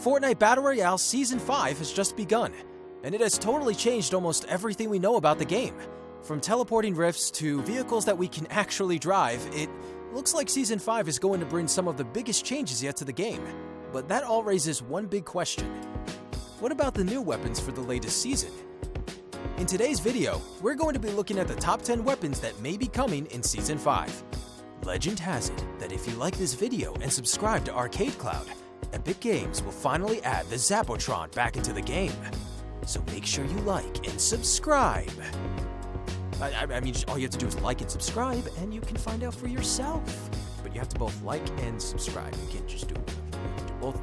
Fortnite Battle Royale Season 5 has just begun, and it has totally changed almost everything we know about the game. From teleporting rifts to vehicles that we can actually drive, it looks like Season 5 is going to bring some of the biggest changes yet to the game. But that all raises one big question. What about the new weapons for the latest season? In today's video, we're going to be looking at the top 10 weapons that may be coming in Season 5. Legend has it that if you like this video and subscribe to ArcadeCloud, Epic Games will finally add the Zapotron back into the game. So make sure you like and subscribe. I mean, all you have to do is like and subscribe, and you can find out for yourself. But you have to both like and subscribe. You can't just do both.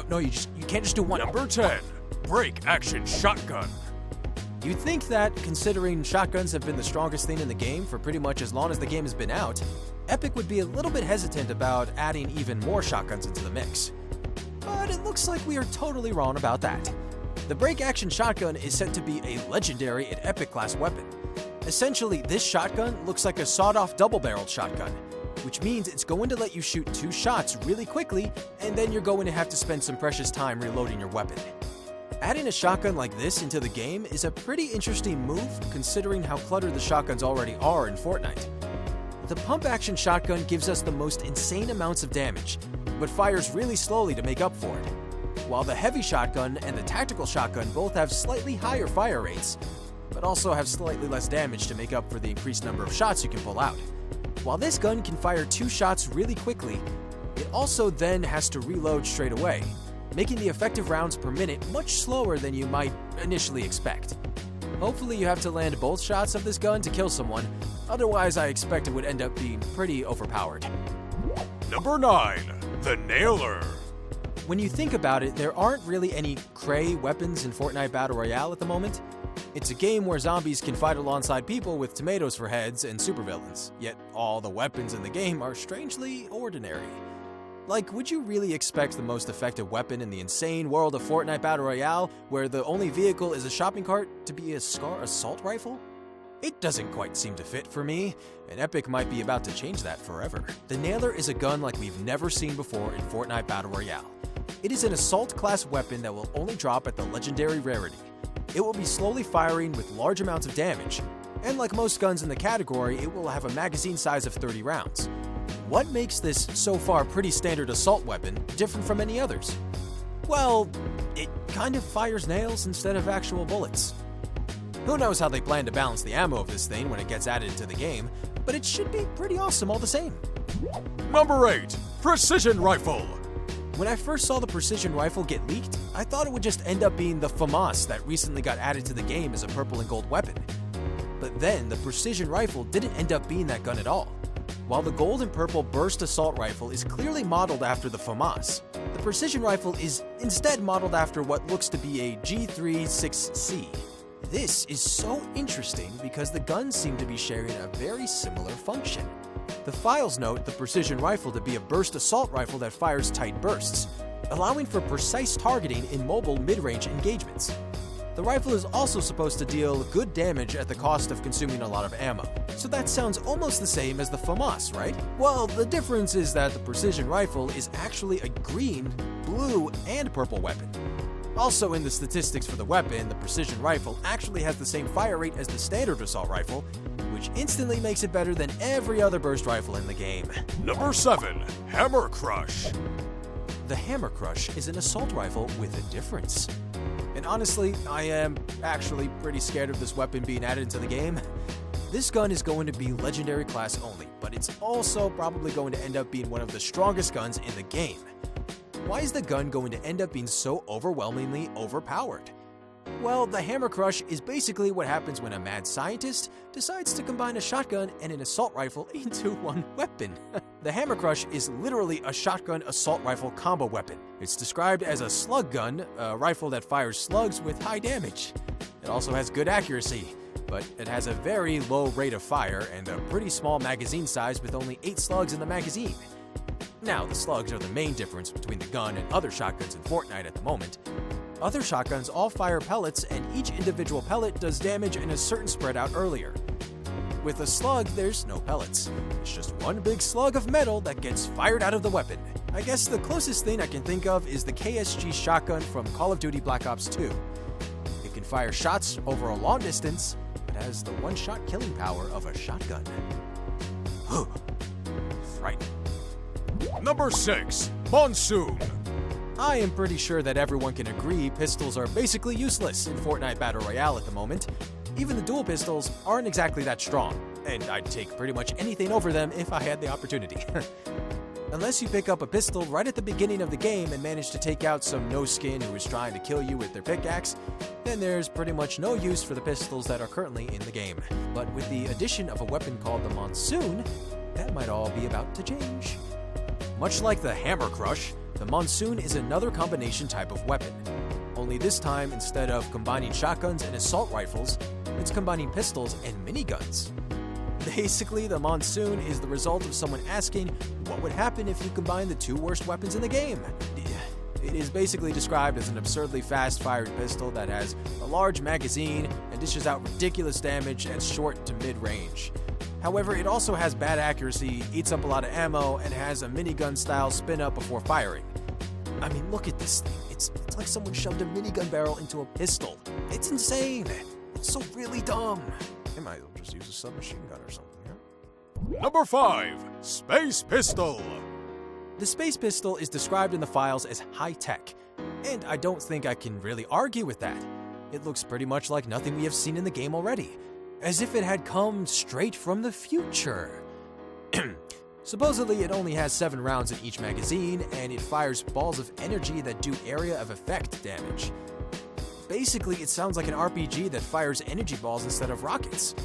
No, you can't just do one. Number 10, Breakaction Shotgun. You'd think that, considering shotguns have been the strongest thing in the game for pretty much as long as the game has been out, Epic would be a little bit hesitant about adding even more shotguns into the mix. But it looks like we are totally wrong about that. The Breakaction Shotgun is said to be a legendary and Epic class weapon. Essentially, this shotgun looks like a sawed-off double-barreled shotgun, which means it's going to let you shoot 2 shots really quickly, and then you're going to have to spend some precious time reloading your weapon. Adding a shotgun like this into the game is a pretty interesting move, considering how cluttered the shotguns already are in Fortnite. The pump-action shotgun gives us the most insane amounts of damage, but fires really slowly to make up for it. While the heavy shotgun and the tactical shotgun both have slightly higher fire rates, but also have slightly less damage to make up for the increased number of shots you can pull out. While this gun can fire 2 shots really quickly, it also then has to reload straight away, making the effective rounds per minute much slower than you might initially expect. Hopefully you have to land both shots of this gun to kill someone, otherwise I expect it would end up being pretty overpowered. Number 9, the Nailer. When you think about it, there aren't really any cray weapons in Fortnite Battle Royale at the moment. It's a game where zombies can fight alongside people with tomatoes for heads and supervillains, yet all the weapons in the game are strangely ordinary. Like, would you really expect the most effective weapon in the insane world of Fortnite Battle Royale, where the only vehicle is a shopping cart, to be a SCAR assault rifle? It doesn't quite seem to fit for me, and Epic might be about to change that forever. The Nailer is a gun like we've never seen before in Fortnite Battle Royale. It is an assault class weapon that will only drop at the legendary rarity. It will be slowly firing with large amounts of damage, and like most guns in the category, it will have a magazine size of 30 rounds. What makes this so far pretty standard assault weapon different from any others? Well, it kind of fires nails instead of actual bullets. Who knows how they plan to balance the ammo of this thing when it gets added into the game, but it should be pretty awesome all the same. Number 8, Precision Rifle. When I first saw the precision rifle get leaked, I thought it would just end up being the FAMAS that recently got added to the game as a purple and gold weapon. But then, the precision rifle didn't end up being that gun at all. While the gold and purple burst assault rifle is clearly modeled after the FAMAS, the precision rifle is instead modeled after what looks to be a G36C. This is so interesting because the guns seem to be sharing a very similar function. The files note the precision rifle to be a burst assault rifle that fires tight bursts, allowing for precise targeting in mobile mid-range engagements. The rifle is also supposed to deal good damage at the cost of consuming a lot of ammo, so that sounds almost the same as the FAMAS, right? Well, the difference is that the precision rifle is actually a green, blue, and purple weapon. Also in the statistics for the weapon, the precision rifle actually has the same fire rate as the standard assault rifle, which instantly makes it better than every other burst rifle in the game. Number 7, Hammer Crush. The Hammer Crush is an assault rifle with a difference. And honestly, I am actually pretty scared of this weapon being added into the game. This gun is going to be legendary class only, but it's also probably going to end up being one of the strongest guns in the game. Why is the gun going to end up being so overwhelmingly overpowered? Well, the Hammer Crush is basically what happens when a mad scientist decides to combine a shotgun and an assault rifle into one weapon. The Hammer Crush is literally a shotgun assault rifle combo weapon. It's described as a slug gun, a rifle that fires slugs with high damage. It also has good accuracy, but it has a very low rate of fire and a pretty small magazine size with only 8 slugs in the magazine. Now, the slugs are the main difference between the gun and other shotguns in Fortnite at the moment. Other shotguns all fire pellets, and each individual pellet does damage in a certain spread out earlier. With a slug, there's no pellets. It's just one big slug of metal that gets fired out of the weapon. I guess the closest thing I can think of is the KSG shotgun from Call of Duty Black Ops 2. It can fire shots over a long distance, but has the one-shot killing power of a shotgun. Frightening. Number 6. Monsoon. I am pretty sure that everyone can agree pistols are basically useless in Fortnite Battle Royale at the moment. Even the dual pistols aren't exactly that strong, and I'd take pretty much anything over them if I had the opportunity. Unless you pick up a pistol right at the beginning of the game and manage to take out some no-skin who is trying to kill you with their pickaxe, then there's pretty much no use for the pistols that are currently in the game. But with the addition of a weapon called the Monsoon, that might all be about to change. Much like the Hammer Crush, the Monsoon is another combination type of weapon. Only this time, instead of combining shotguns and assault rifles, it's combining pistols and miniguns. Basically, the Monsoon is the result of someone asking what would happen if you combine the two worst weapons in the game. It is basically described as an absurdly fast-firing pistol that has a large magazine and dishes out ridiculous damage at short to mid-range. However, it also has bad accuracy, eats up a lot of ammo, and has a minigun-style spin-up before firing. I mean, look at this thing. It's like someone shoved a minigun barrel into a pistol. It's insane. It's so really dumb. They might as well just use a submachine gun or something, yeah? Number 5. Space Pistol. The Space Pistol is described in the files as high-tech, and I don't think I can really argue with that. It looks pretty much like nothing we have seen in the game already, as if it had come straight from the future. Supposedly, it only has 7 rounds in each magazine, and it fires balls of energy that do area of effect damage. Basically, it sounds like an RPG that fires energy balls instead of rockets.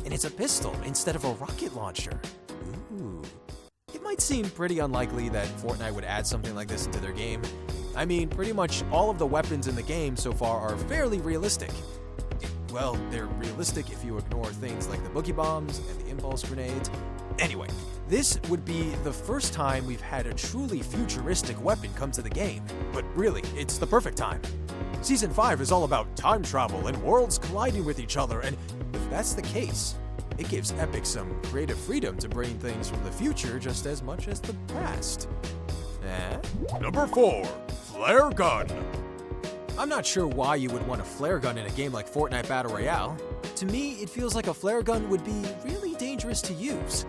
And it's a pistol instead of a rocket launcher. Ooh. It might seem pretty unlikely that Fortnite would add something like this into their game. I mean, pretty much all of the weapons in the game so far are fairly realistic. Well, they're realistic if you ignore things like the boogie bombs and the impulse grenades. Anyway, this would be the first time we've had a truly futuristic weapon come to the game. But really, it's the perfect time. Season 5 is all about time travel and worlds colliding with each other, and if that's the case, it gives Epic some creative freedom to bring things from the future just as much as the past. Number 4. Flare Gun. I'm not sure why you would want a flare gun in a game like Fortnite Battle Royale. To me, it feels like a flare gun would be really dangerous to use.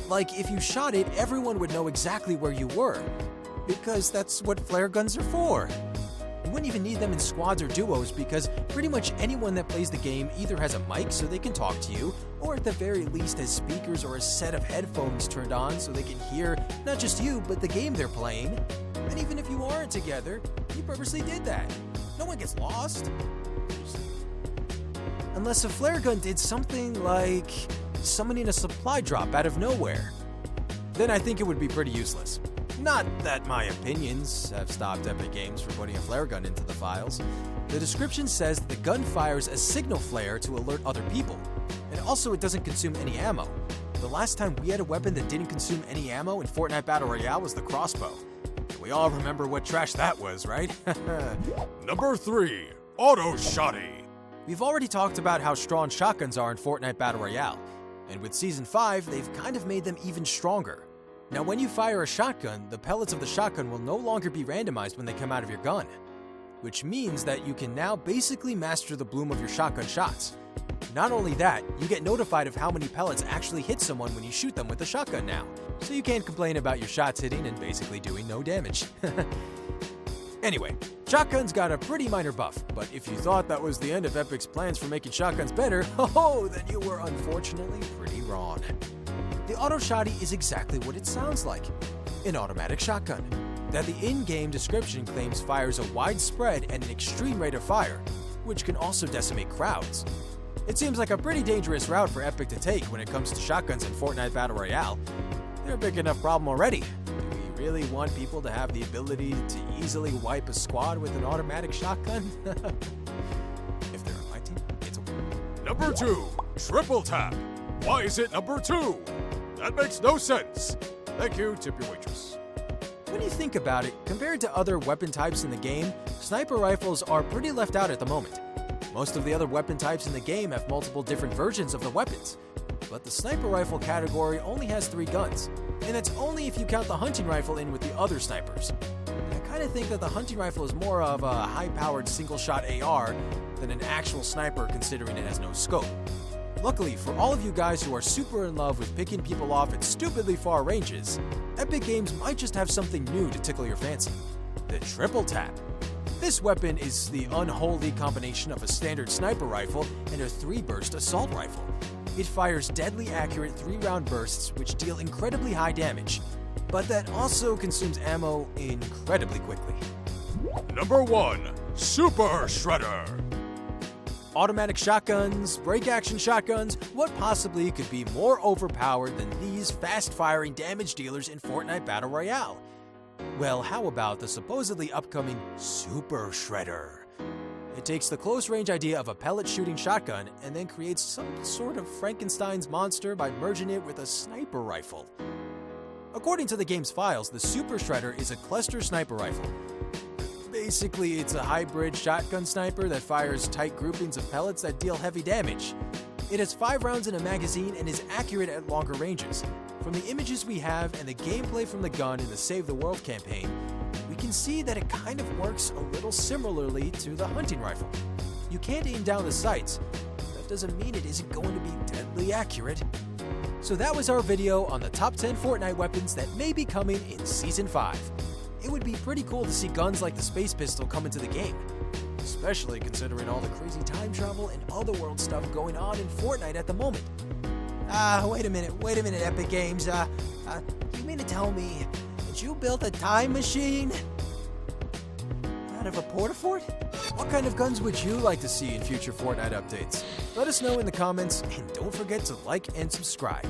Like, if you shot it, everyone would know exactly where you were, because that's what flare guns are for. You wouldn't even need them in squads or duos because pretty much anyone that plays the game either has a mic so they can talk to you, or at the very least has speakers or a set of headphones turned on so they can hear not just you, but the game they're playing. And even if you aren't together, you purposely did that. No one gets lost. Unless a flare gun did something like summoning a supply drop out of nowhere. Then I think it would be pretty useless. Not that my opinions have stopped Epic Games from putting a flare gun into the files. The description says that the gun fires a signal flare to alert other people, and also it doesn't consume any ammo. The last time we had a weapon that didn't consume any ammo in Fortnite Battle Royale was the crossbow. And we all remember what trash that was, right? Number 3. Auto Shotty. We've already talked about how strong shotguns are in Fortnite Battle Royale, and with Season 5, they've kind of made them even stronger. Now, when you fire a shotgun, the pellets of the shotgun will no longer be randomized when they come out of your gun, which means that you can now basically master the bloom of your shotgun shots. Not only that, you get notified of how many pellets actually hit someone when you shoot them with a shotgun now, so you can't complain about your shots hitting and basically doing no damage. Anyway, shotguns got a pretty minor buff, but if you thought that was the end of Epic's plans for making shotguns better, then you were unfortunately pretty wrong. The auto shotty is exactly what it sounds like, an automatic shotgun that the in-game description claims fires a wide spread and an extreme rate of fire, which can also decimate crowds. It seems like a pretty dangerous route for Epic to take when it comes to shotguns in Fortnite Battle Royale. They're a big enough problem already. Do we really want people to have the ability to easily wipe a squad with an automatic shotgun? If they're on my team, it's okay. Number 2. Triple Tap. Why is it number 2? That makes no sense. Thank you, tip your waitress. When you think about it, compared to other weapon types in the game, sniper rifles are pretty left out at the moment. Most of the other weapon types in the game have multiple different versions of the weapons, but the sniper rifle category only has 3 guns, And that's only if you count the hunting rifle in with the other snipers. I kind of think that the hunting rifle is more of a high-powered single-shot AR than an actual sniper, considering it has no scope. Luckily, for all of you guys who are super in love with picking people off at stupidly far ranges, Epic Games might just have something new to tickle your fancy: the triple tap. This weapon is the unholy combination of a standard sniper rifle and a 3-burst assault rifle. It fires deadly accurate 3-round bursts which deal incredibly high damage, but that also consumes ammo incredibly quickly. Number 1. Super Shredder. Automatic shotguns, break-action shotguns, what possibly could be more overpowered than these fast-firing damage dealers in Fortnite Battle Royale? Well, how about the supposedly upcoming Super Shredder? It takes the close-range idea of a pellet-shooting shotgun and then creates some sort of Frankenstein's monster by merging it with a sniper rifle. According to the game's files, the Super Shredder is a cluster sniper rifle. Basically, it's a hybrid shotgun sniper that fires tight groupings of pellets that deal heavy damage. It has 5 rounds in a magazine and is accurate at longer ranges. From the images we have and the gameplay from the gun in the Save the World campaign, we can see that it kind of works a little similarly to the hunting rifle. You can't aim down the sights. That doesn't mean it isn't going to be deadly accurate. So that was our video on the top 10 Fortnite weapons that may be coming in Season 5. It would be pretty cool to see guns like the Space Pistol come into the game, especially considering all the crazy time travel and otherworld stuff going on in Fortnite at the moment. Wait a minute, Epic Games. You mean to tell me that you built a time machine out of a porta-fort? What kind of guns would you like to see in future Fortnite updates? Let us know in the comments, and don't forget to like and subscribe.